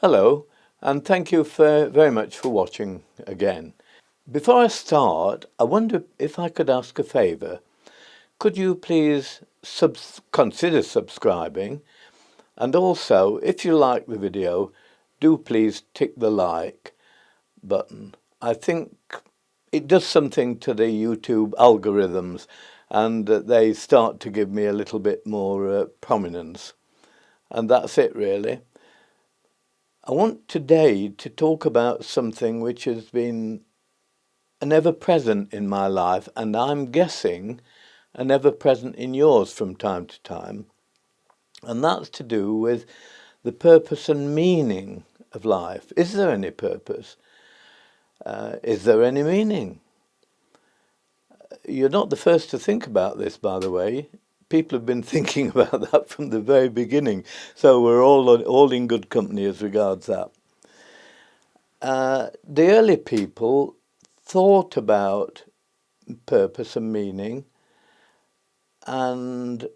Hello, and thank you very much for watching again. Before I start, I wonder if I could ask a favour. Could you please consider subscribing? And also, if you like the video, do please tick the like button. I think it does something to the YouTube algorithms, and they start to give me a little bit more prominence. And that's it, really. I want today to talk about something which has been an ever-present in my life, and I'm guessing an ever-present in yours from time to time, and that's to do with the purpose and meaning of life. Is there any purpose? Is there any meaning? You're not the first to think about this, by the way. People have been thinking about that from the very beginning, so we're all in good company as regards that. The early people thought about purpose and meaning, and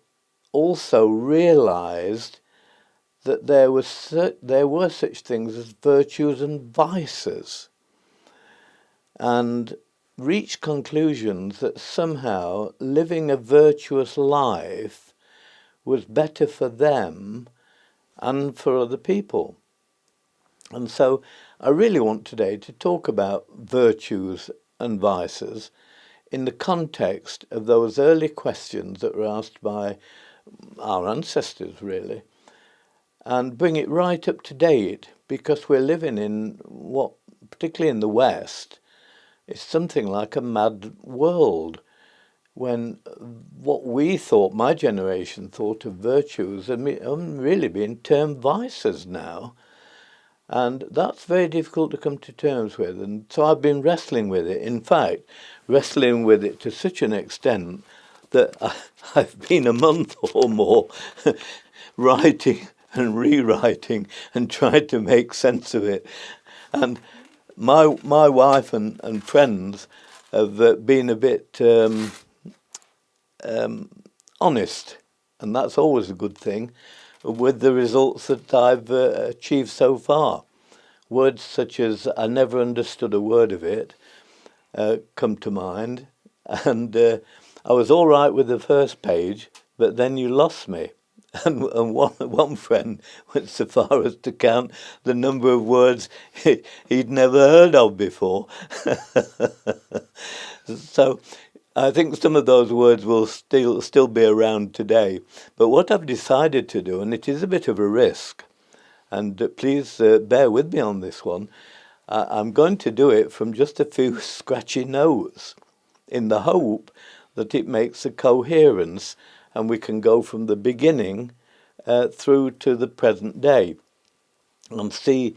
also realized that there were such things as virtues and vices, and reached conclusions that somehow living a virtuous life was better for them and for other people. And so I really want today to talk about virtues and vices in the context of those early questions that were asked by our ancestors, really, and bring it right up to date, because we're living in what, particularly in the West, is something like a mad world, when what we thought, my generation thought of virtues, are really being termed vices now. And that's very difficult to come to terms with. And so I've been wrestling with it. In fact, wrestling with it to such an extent that I've been a month or more writing and rewriting and trying to make sense of it. And my wife and friends have been a bit honest, and that's always a good thing, with the results that I've achieved so far. Words such as "I never understood a word of it" come to mind, and I was all right with the first page, but then you lost me. And one friend went so far as to count the number of words he'd never heard of before. So I think some of those words will still be around today. But what I've decided to do, and it is a bit of a risk, and please bear with me on this one, I'm going to do it from just a few scratchy notes, in the hope that it makes a coherence and we can go from the beginning through to the present day and see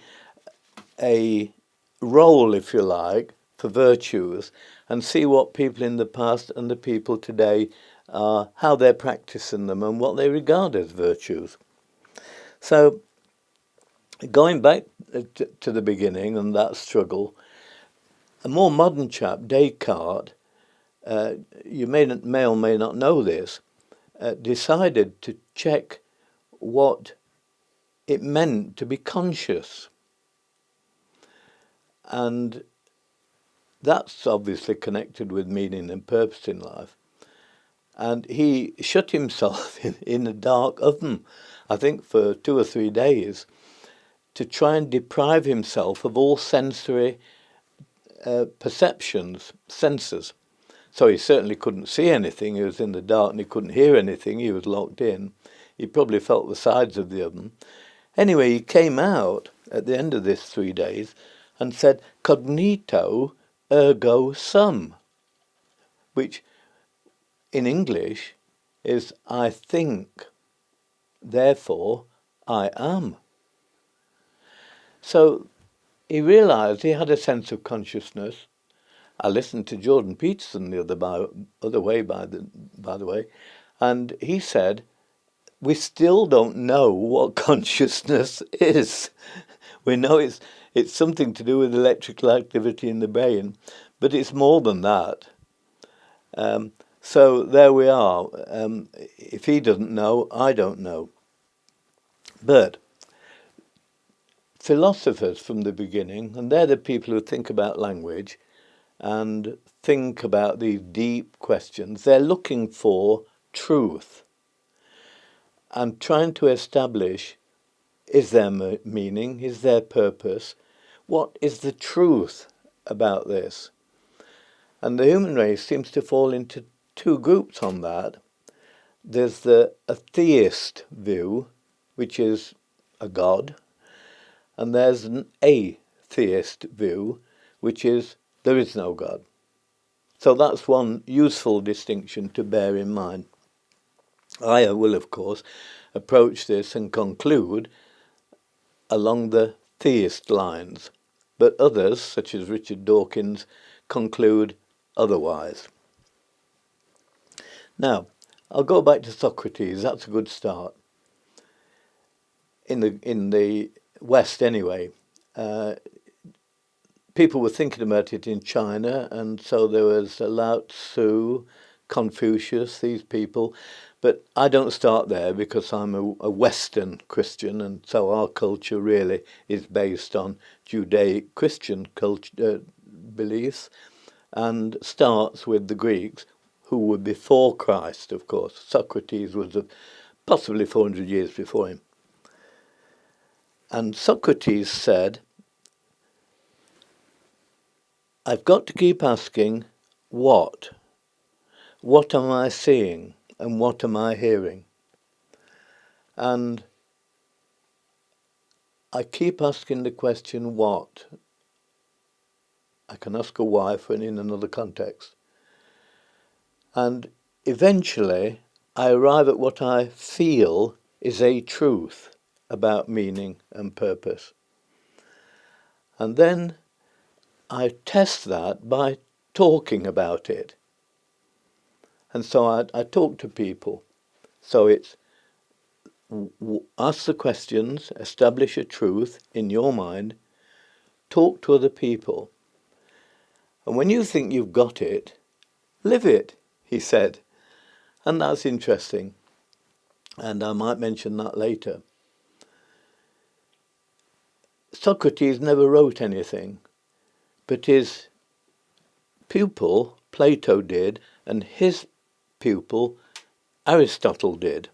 a role, if you like, for virtues, and see what people in the past and the people today are, how they're practicing them and what they regard as virtues. So, going back to the beginning and that struggle, a more modern chap, Descartes, you may or may not know this, decided to check what it meant to be conscious. And that's obviously connected with meaning and purpose in life. And he shut himself in a dark oven, I think for 2 or 3 days, to try and deprive himself of all sensory perceptions, senses. So he certainly couldn't see anything, he was in the dark, and he couldn't hear anything, he was locked in. He probably felt the sides of the oven. Anyway, he came out at the end of this 3 days and said, "Cognito ergo sum," which in English is "I think, therefore I am." So he realized he had a sense of consciousness. I listened to Jordan Peterson the other way, by the way, and he said, we still don't know what consciousness is. We know it's something to do with electrical activity in the brain, but it's more than that. So there we are. If he doesn't know, I don't know. But philosophers from the beginning, and they're the people who think about language and think about these deep questions. They're looking for truth and trying to establish, is there meaning, is there purpose, what is the truth about this? And the human race seems to fall into two groups on that. There's the atheist view, which is a god, and there's an atheist view, which is there is no God. So that's one useful distinction to bear in mind. I will, of course, approach this and conclude along the theist lines, but others, such as Richard Dawkins, conclude otherwise. Now, I'll go back to Socrates. That's a good start. In the West, anyway, people were thinking about it in China, and so there was Lao Tzu, Confucius, these people. But I don't start there because I'm a Western Christian, and so our culture really is based on Judaic Christian culture, beliefs, and starts with the Greeks, who were before Christ, of course. Socrates was possibly 400 years before him. And Socrates said, I've got to keep asking, what? What am I seeing and what am I hearing? And I keep asking the question, what? I can ask a why for in another context. And eventually I arrive at what I feel is a truth about meaning and purpose. And then I test that by talking about it. And so I talk to people. So it's ask the questions, establish a truth in your mind, talk to other people. And when you think you've got it, live it, he said. And that's interesting. And I might mention that later. Socrates never wrote anything, but his pupil, Plato, did, and his pupil, Aristotle, did.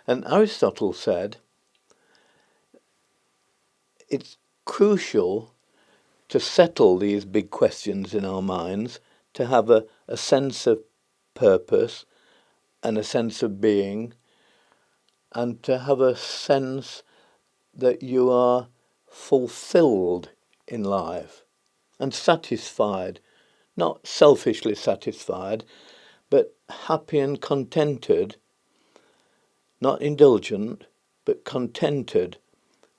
And Aristotle said, it's crucial to settle these big questions in our minds, to have a sense of purpose and a sense of being, and to have a sense that you are fulfilled in life and satisfied, not selfishly satisfied, but happy and contented, not indulgent, but contented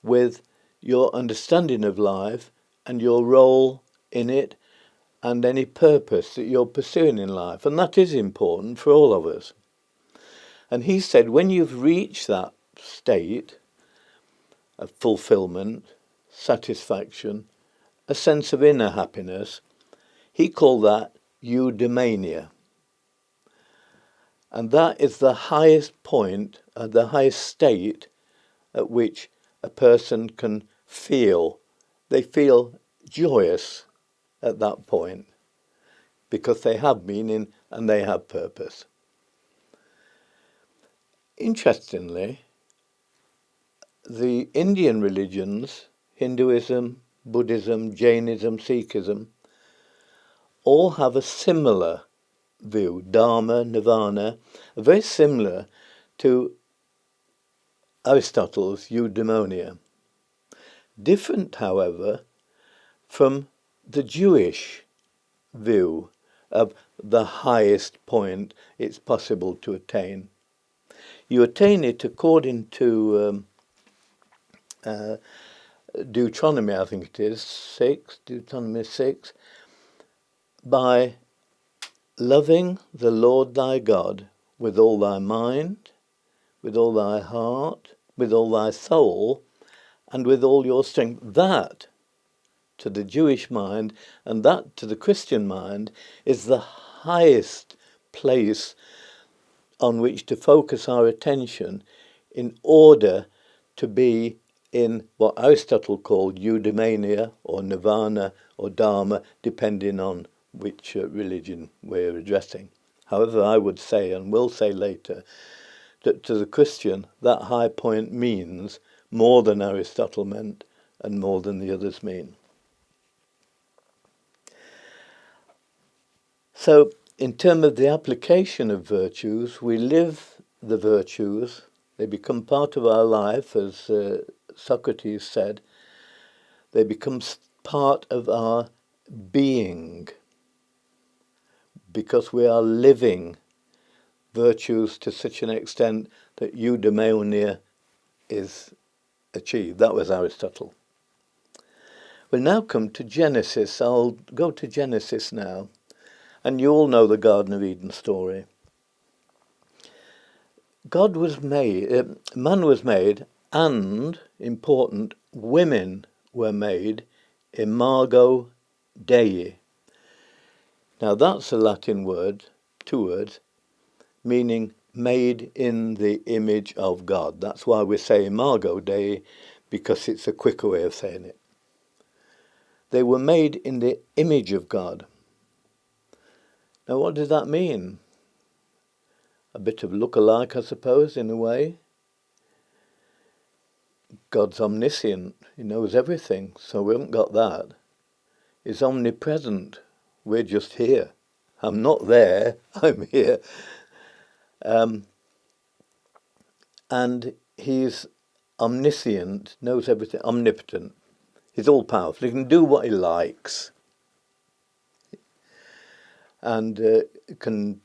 with your understanding of life and your role in it and any purpose that you're pursuing in life. And that is important for all of us. And he said, when you've reached that state of fulfillment, satisfaction, a sense of inner happiness, he called that eudaimonia. And that is the highest point, the highest state at which a person can feel. They feel joyous at that point because they have meaning and they have purpose. Interestingly, the Indian religions, Hinduism, Buddhism, Jainism, Sikhism, all have a similar view, Dharma, Nirvana, very similar to Aristotle's eudaimonia. Different, however, from the Jewish view of the highest point it's possible to attain. You attain it according to Deuteronomy, I think it is, Deuteronomy 6, by loving the Lord thy God with all thy mind, with all thy heart, with all thy soul, and with all your strength. That, to the Jewish mind, and that to the Christian mind, is the highest place on which to focus our attention in order to be in what Aristotle called eudaimonia or nirvana or dharma, depending on which religion we're addressing. However, I would say, and will say later, that to the Christian, that high point means more than Aristotle meant and more than the others mean. So, in terms of the application of virtues, we live the virtues, they become part of our life, as Socrates said, they become part of our being, because we are living virtues to such an extent that eudaimonia is achieved. That was Aristotle. We'll now come to Genesis. I'll go to Genesis now. And you all know the Garden of Eden story. Man was made, and, important, women were made, imago Dei. Now that's a Latin word, 2 words, meaning made in the image of God. That's why we say imago Dei, because it's a quicker way of saying it. They were made in the image of God. Now what does that mean? A bit of look-alike, I suppose, in a way. God's omniscient. He knows everything, so we haven't got that. He's omnipresent. We're just here. I'm not there, I'm here. And he's omniscient, knows everything, omnipotent. He's all-powerful. He can do what he likes. And can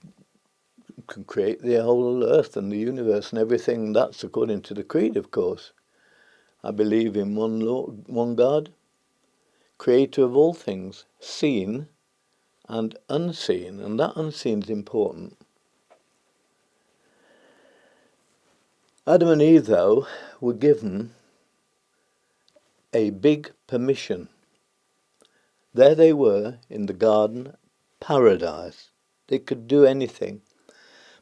create the whole earth and the universe and everything. That's according to the creed, of course. I believe in one Lord, one God, creator of all things, seen and unseen, and that unseen is important. Adam and Eve, though, were given a big permission. There they were in the garden, paradise. They could do anything.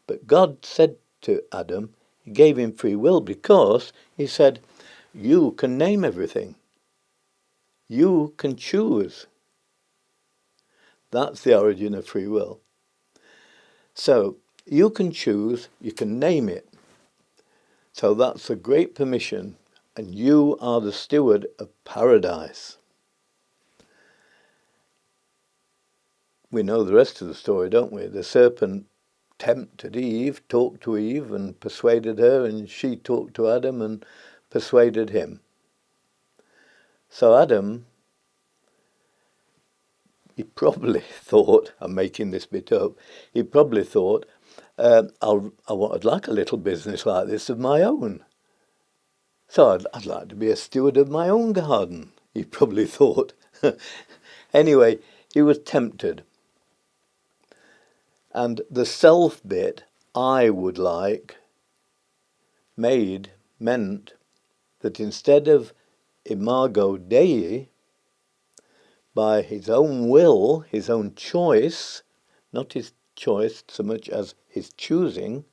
But God said to Adam, he gave him free will because he said, you can name everything. You can choose. That's the origin of free will. So you can choose, you can name it. So that's a great permission, and you are the steward of paradise. We know the rest of the story, don't we? The serpent tempted Eve, talked to Eve and persuaded her, and she talked to Adam and persuaded him. So Adam, he probably thought, I'm making this bit up, he probably thought, I'd like a little business like this of my own. So I'd like to be a steward of my own garden, he probably thought. Anyway, he was tempted. And the self bit, I would like, meant that instead of imago Dei, by his own will, his own choice, not his choice so much as his choosing,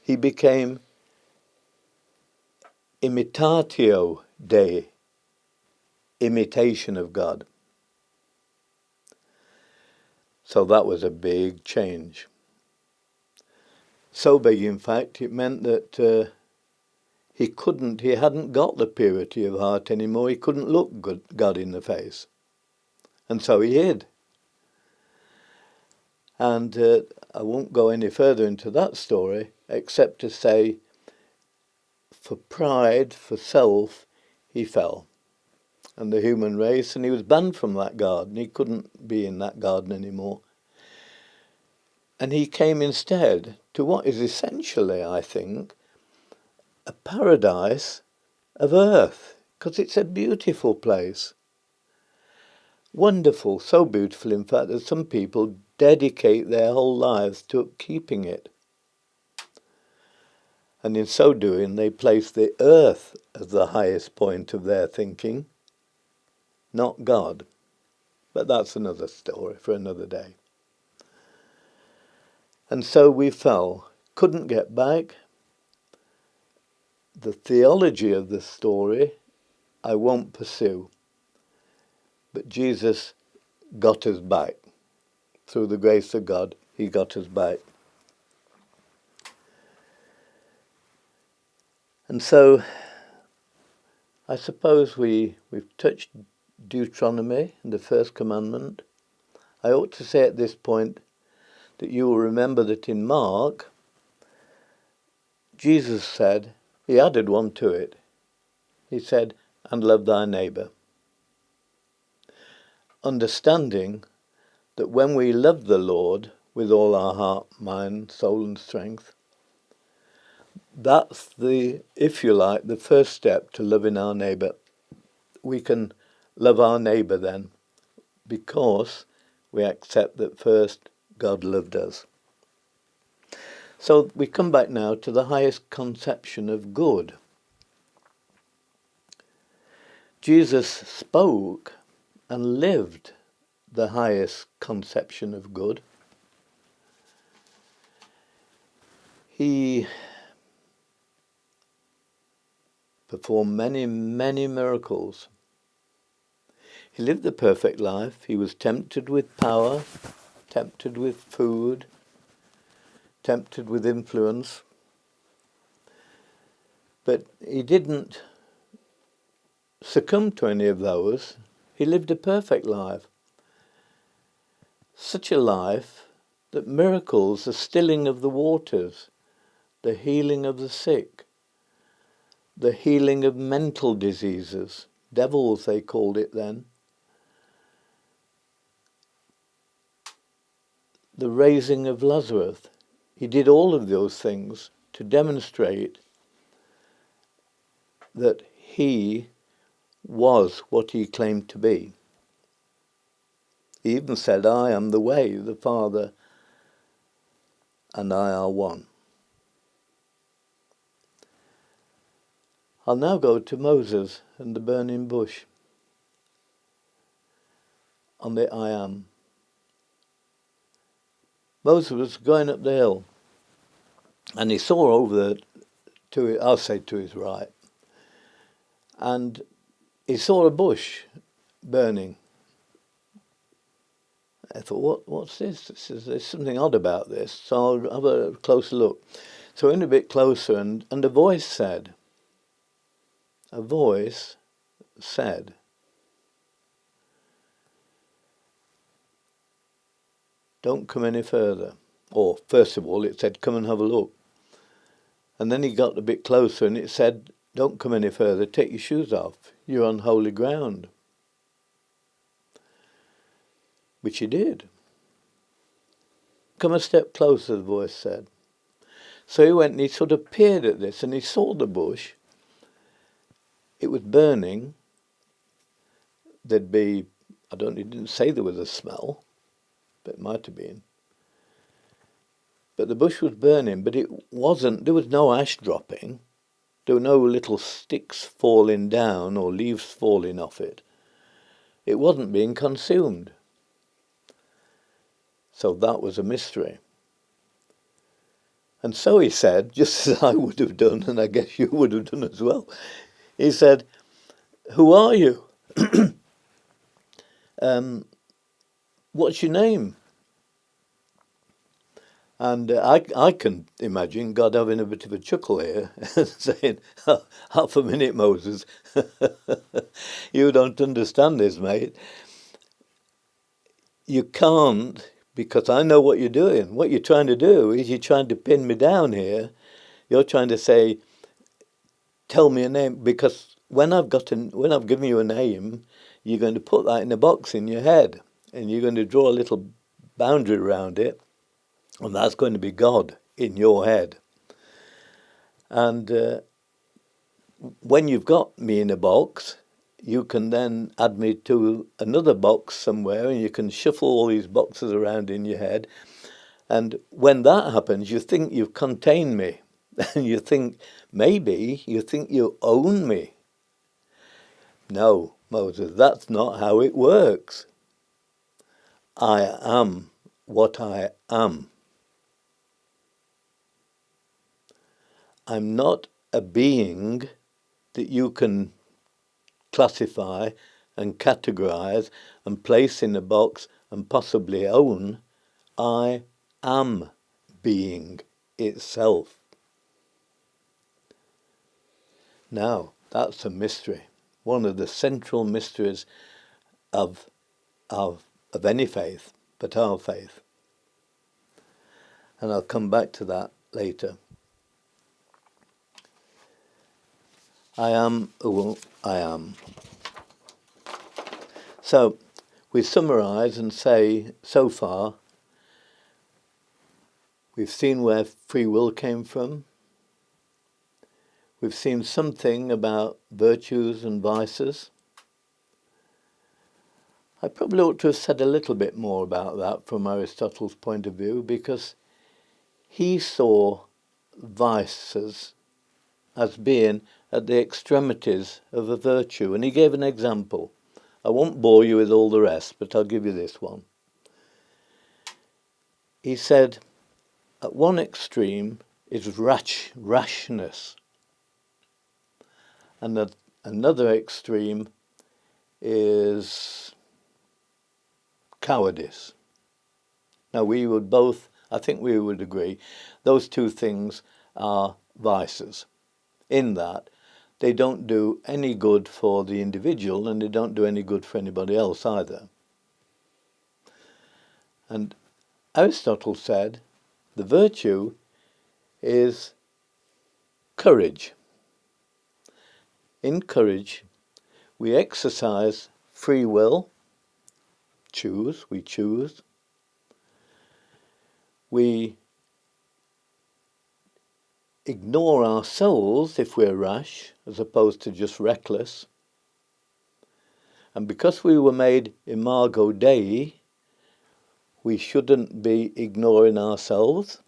he became imitatio Dei, imitation of God. So that was a big change. So big, in fact, it meant that he hadn't got the purity of heart anymore. He couldn't look God in the face. And so he hid. And I won't go any further into that story, except to say, for pride, for self, he fell. And the human race, and he was banned from that garden. He couldn't be in that garden anymore. And he came instead to what is essentially, I think, a paradise of earth, because it's a beautiful place. Wonderful, so beautiful, in fact, that some people dedicate their whole lives to keeping it. And in so doing, they place the earth as the highest point of their thinking, not God. But that's another story for another day. And so we fell, couldn't get back. The theology of the story I won't pursue, but Jesus got us back. Through the grace of God, he got us back. And so I suppose we've touched Deuteronomy and the first commandment. I ought to say at this point that you will remember that in Mark, Jesus said, he added one to it. He said, and love thy neighbour. Understanding that when we love the Lord with all our heart, mind, soul and strength, that's the, if you like, the first step to loving our neighbour. We can love our neighbour then because we accept that first God loved us. So we come back now to the highest conception of good. Jesus spoke and lived the highest conception of good. He performed many, many miracles. He lived the perfect life. He was tempted with power, tempted with food, tempted with influence. But he didn't succumb to any of those. He lived a perfect life. Such a life that miracles, the stilling of the waters, the healing of the sick, the healing of mental diseases, devils they called it then, the raising of Lazarus. He did all of those things to demonstrate that he was what he claimed to be. He even said, I am the way, the Father and I are one. I'll now go to Moses and the burning bush on the I am. Moses was going up the hill and he saw over I'll say to his right, and he saw a bush burning. I thought, what's this? There's something odd about this, so I'll have a closer look. So I went a bit closer and a voice said, don't come any further. Or first of all it said, come and have a look. And then he got a bit closer and it said, don't come any further, take your shoes off, you're on holy ground. Which he did. Come a step closer, the voice said. So he went and he sort of peered at this and he saw the bush. It was burning. There'd be, he didn't say there was a smell, but it might have been. But the bush was burning, but it wasn't, there was no ash dropping. There were no little sticks falling down or leaves falling off it. It wasn't being consumed. So that was a mystery. And so he said, just as I would have done, and I guess you would have done as well, he said, who are you? What's your name? And I can imagine God having a bit of a chuckle here and saying, half a minute, Moses, you don't understand this, mate. You can't, because I know what you're doing. What you're trying to do is you're trying to pin me down here. You're trying to say, tell me a name, because when I've given you a name, you're going to put that in a box in your head, and you're going to draw a little boundary around it, and that's going to be God in your head. And when you've got me in a box, you can then add me to another box somewhere, and you can shuffle all these boxes around in your head. And when that happens, you think you've contained me. And you think you own me. No, Moses, that's not how it works. I am what I am. I'm not a being that you can classify and categorize and place in a box and possibly own. I am being itself. Now, that's a mystery, one of the central mysteries of any faith, but our faith. And I'll come back to that later. I am who I am. So, we summarise and say, so far, we've seen where free will came from. We've seen something about virtues and vices. I probably ought to have said a little bit more about that from Aristotle's point of view, because he saw vices as being at the extremities of a virtue, and he gave an example. I won't bore you with all the rest, but I'll give you this one. He said, at one extreme is rashness, and at another extreme is cowardice. Now I think we would agree, those two things are vices, in that they don't do any good for the individual and they don't do any good for anybody else either. And Aristotle said the virtue is courage. In courage, we exercise free will, we choose. We ignore ourselves if we're rash, as opposed to just reckless. And because we were made imago Dei, we shouldn't be ignoring ourselves.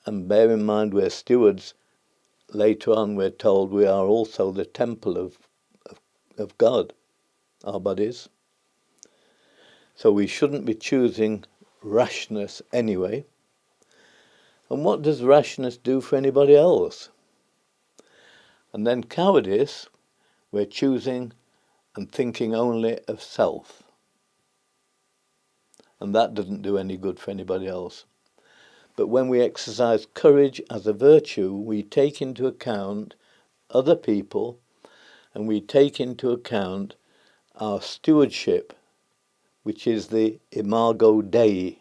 And bear in mind, we're stewards. Later on, we're told we are also the temple of God, our bodies. So we shouldn't be choosing rashness anyway. And what does rashness do for anybody else? And then cowardice, we're choosing and thinking only of self. And that doesn't do any good for anybody else. But when we exercise courage as a virtue, we take into account other people and we take into account our stewardship, which is the imago Dei,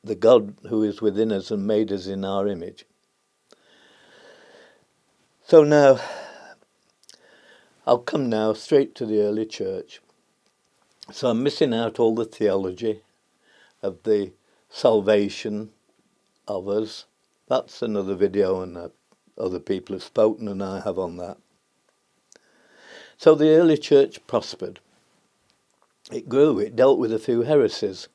the God who is within us and made us in our image. So now, I'll come now straight to the early church. So I'm missing out all the theology of the salvation of us. That's another video, and other people have spoken and I have on that. So the early church prospered. It grew, it dealt with a few heresies.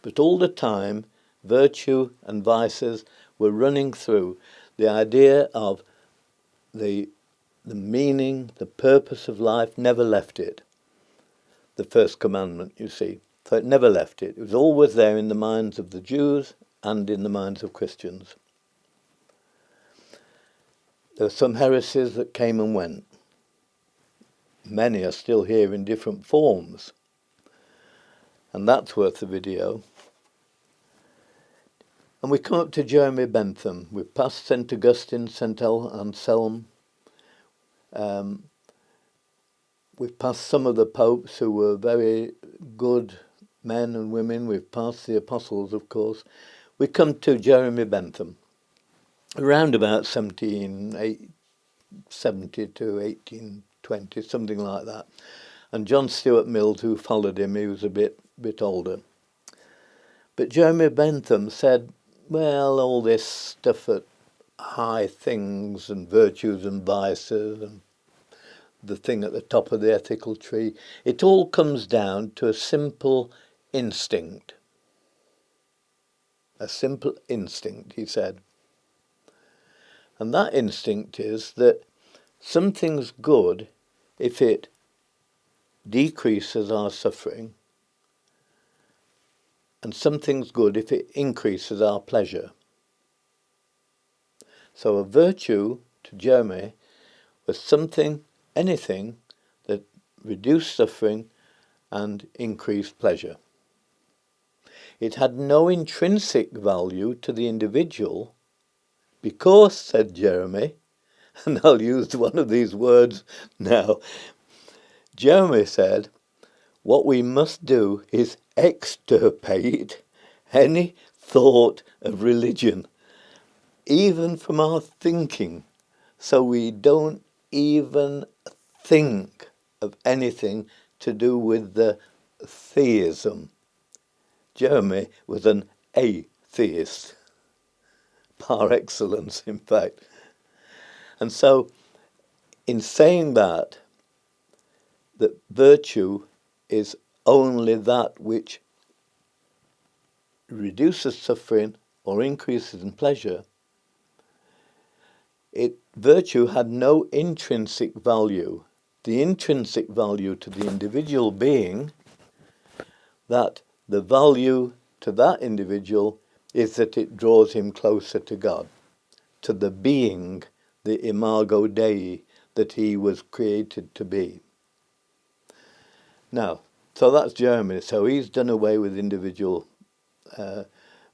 But all the time, virtue and vices were running through. The idea of the meaning, the purpose of life never left it. The first commandment, you see. So it never left it. It was always there in the minds of the Jews and in the minds of Christians. There were some heresies that came and went. Many are still here in different forms. And that's worth a video. And we come up to Jeremy Bentham. We've passed St. Augustine, St. Anselm. We've passed some of the popes who were very good men and women. We've passed the apostles, of course. We come to Jeremy Bentham, around about 1770 to 1820, something like that. And John Stuart Mill, who followed him, he was a bit older. But Jeremy Bentham said, well, all this stuff at high things and virtues and vices and the thing at the top of the ethical tree, it all comes down to a simple instinct. A simple instinct, he said. And that instinct is that something's good if it decreases our suffering, and something's good if it increases our pleasure. So a virtue to Jeremy was something, anything, that reduced suffering and increased pleasure. It had no intrinsic value to the individual because, said Jeremy, and I'll use one of these words now, Jeremy said, what we must do is extirpate any thought of religion, even from our thinking, so we don't even think of anything to do with the theism. Jeremy was an atheist, par excellence, in fact. And so, in saying that virtue is only that which reduces suffering or increases in pleasure, virtue had no intrinsic value. The intrinsic value to the individual being that the value to that individual is that it draws him closer to God, to the being, the imago Dei, that he was created to be. Now, so that's Jeremy. So he's done away with individual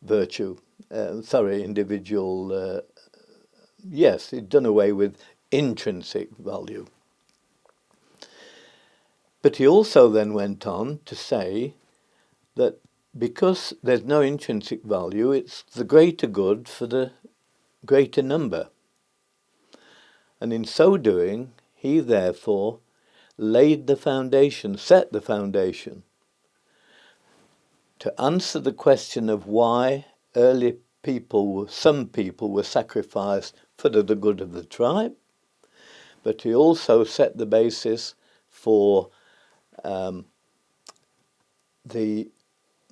virtue. Yes, he'd done away with intrinsic value. But he also then went on to say that because there's no intrinsic value, it's the greater good for the greater number. And in so doing, he therefore laid the foundation, set the foundation, to answer the question of why some people were sacrificed for the good of the tribe, but he also set the basis for the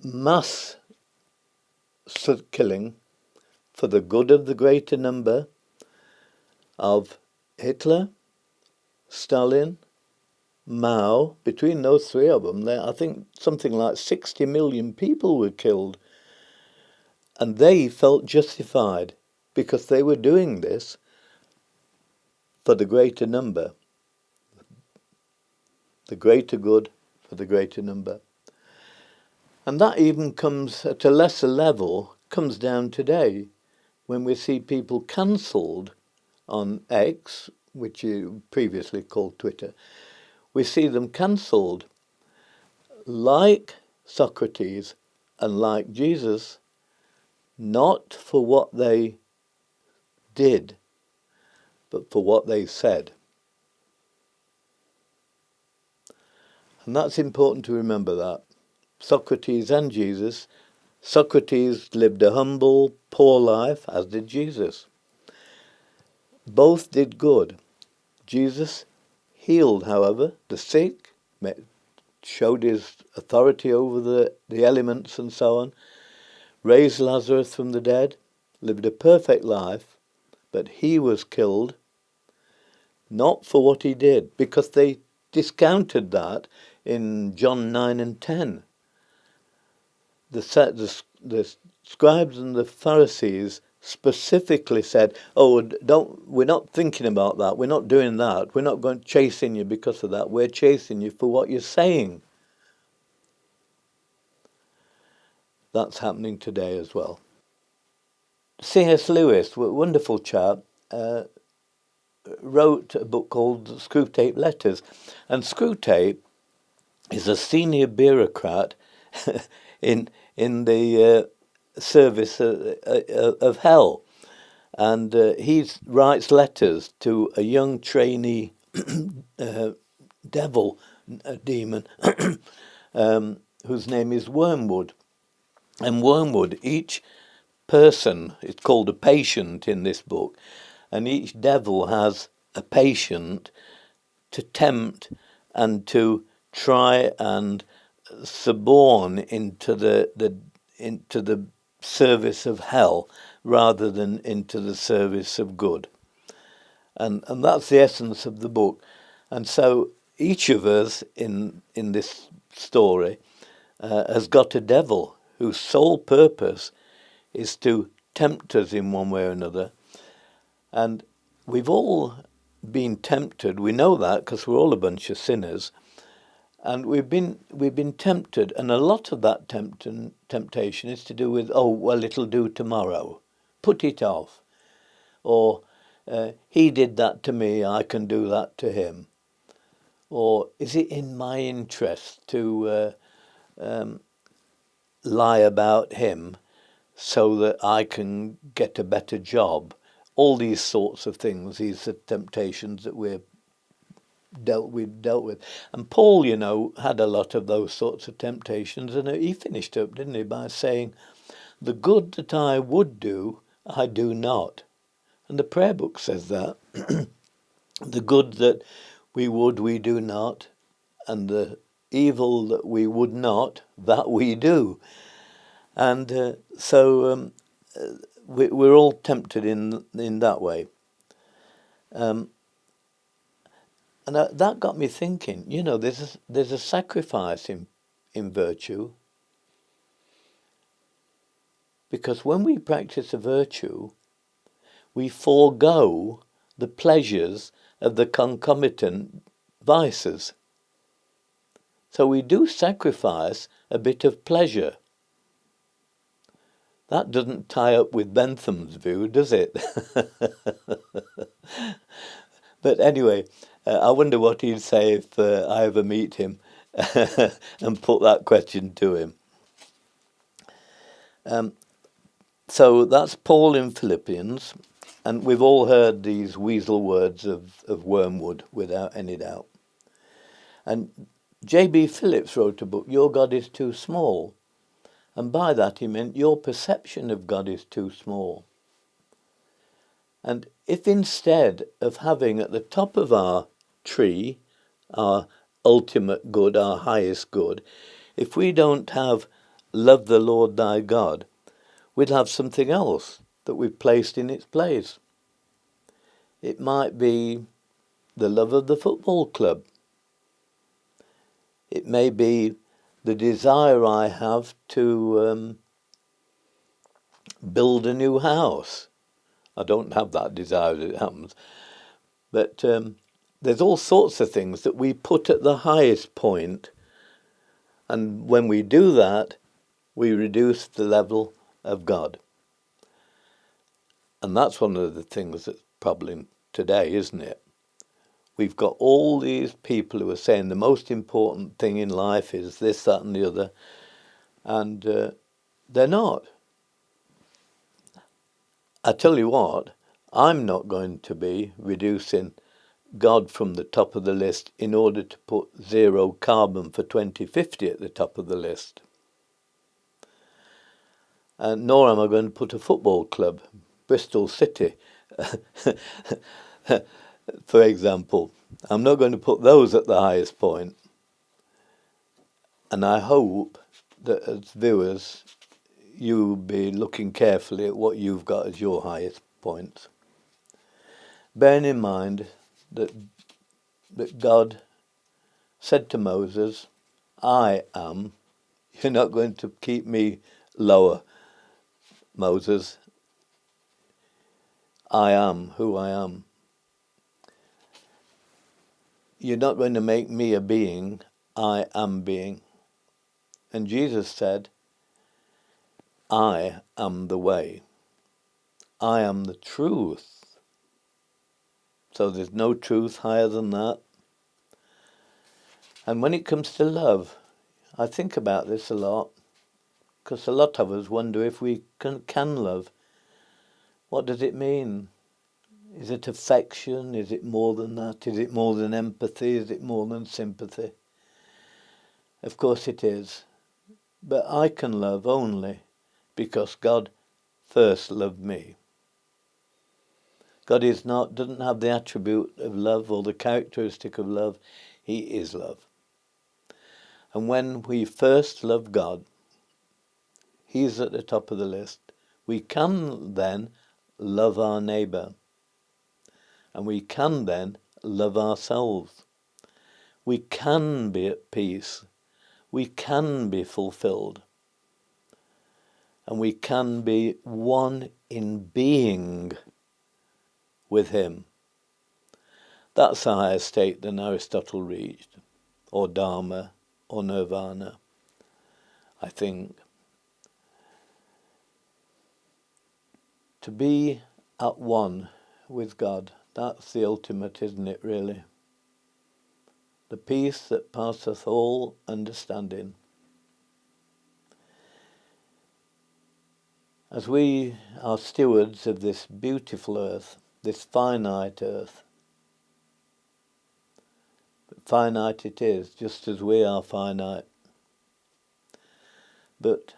mass killing for the good of the greater number of Hitler, Stalin, Mao. Between those three of them, I think something like 60 million people were killed. And they felt justified because they were doing this for the greater number. The greater good for the greater number. And that even comes at a lesser level, comes down today when we see people cancelled on X, which you previously called Twitter. We see them cancelled like Socrates and like Jesus, not for what they did, but for what they said. And that's important to remember that. Socrates and Jesus. Socrates lived a humble, poor life, as did Jesus. Both did good. Jesus healed, however, the sick, showed his authority over the elements and so on, raised Lazarus from the dead, lived a perfect life, but he was killed not for what he did, because they discounted that in John 9 and 10. The scribes and the Pharisees specifically said, we're not thinking about that, we're not doing that, we're not going chasing you because of that, we're chasing you for what you're saying. That's happening today as well. C.S. Lewis, a wonderful chap, wrote a book called Screwtape Letters. And Screwtape is a senior bureaucrat in the service of hell. And he writes letters to a young trainee demon, whose name is Wormwood. And Wormwood, each person is called a patient in this book, and each devil has a patient to tempt and to try and suborn into the service of hell rather than into the service of good. And that's the essence of the book. And so each of us in this story has got a devil whose sole purpose is to tempt us in one way or another. And we've all been tempted. We know that because we're all a bunch of sinners. And we've been tempted, and a lot of that temptation is to do with, oh, well, it'll do tomorrow. Put it off. Or he did that to me, I can do that to him. Or is it in my interest to lie about him so that I can get a better job? All these sorts of things, these are temptations that we've dealt with. And Paul, had a lot of those sorts of temptations, and he finished up, didn't he, by saying, the good that I would do, I do not. And the prayer book says that. The good that we would, we do not, and the evil that we would not, that we do. And so we're all tempted in that way. And that got me thinking, there's a sacrifice in virtue. Because when we practice a virtue, we forego the pleasures of the concomitant vices. So we do sacrifice a bit of pleasure. That doesn't tie up with Bentham's view, does it? But anyway, I wonder what he'd say if I ever meet him and put that question to him. So that's Paul in Philippians, and we've all heard these weasel words of wormwood without any doubt. And J.B. Phillips wrote a book, Your God is Too Small, and by that he meant your perception of God is too small. And if instead of having at the top of our tree, our ultimate good, our highest good, if we don't have love the Lord thy God, we'd have something else that we've placed in its place. It might be the love of the football club. It may be the desire I have to build a new house. I don't have that desire as it happens. But there's all sorts of things that we put at the highest point, and when we do that, we reduce the level of God. And that's one of the things that's problem today, isn't it? We've got all these people who are saying the most important thing in life is this, that and the other, and they're not. I tell you what, I'm not going to be reducing God from the top of the list in order to put zero carbon for 2050 at the top of the list. Nor am I going to put a football club, Bristol City, for example. I'm not going to put those at the highest point. And I hope that as viewers, you'll be looking carefully at what you've got as your highest points. Bearing in mind that God said to Moses, I am. You're not going to keep me lower, Moses. I am who I am. You're not going to make me a being. I am being. And Jesus said, I am the way. I am the truth. So there's no truth higher than that. And when it comes to love, I think about this a lot, because a lot of us wonder if we can love. What does it mean? Is it affection? Is it more than that? Is it more than empathy? Is it more than sympathy? Of course it is. But I can love only because God first loved me. God doesn't have the attribute of love or the characteristic of love. He is love. And when we first love God, He's at the top of the list. We can then love our neighbour. And we can then love ourselves. We can be at peace. We can be fulfilled. And we can be one in being with him. That's a higher state than Aristotle reached, or Dharma, or Nirvana, I think. To be at one with God, that's the ultimate, isn't it, really? The peace that passeth all understanding. As we are stewards of this beautiful earth, this finite earth, but finite it is, just as we are finite, but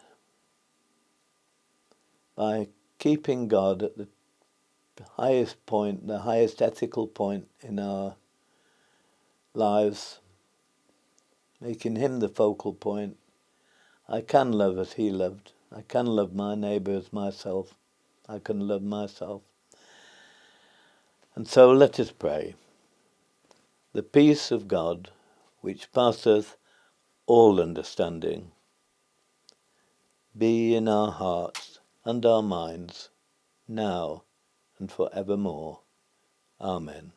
by keeping God at the highest point, the highest ethical point in our lives, making him the focal point, I can love as he loved. I can love my neighbour as myself. I can love myself. And so let us pray. The peace of God, which passeth all understanding, be in our hearts and our minds, now and for evermore. Amen.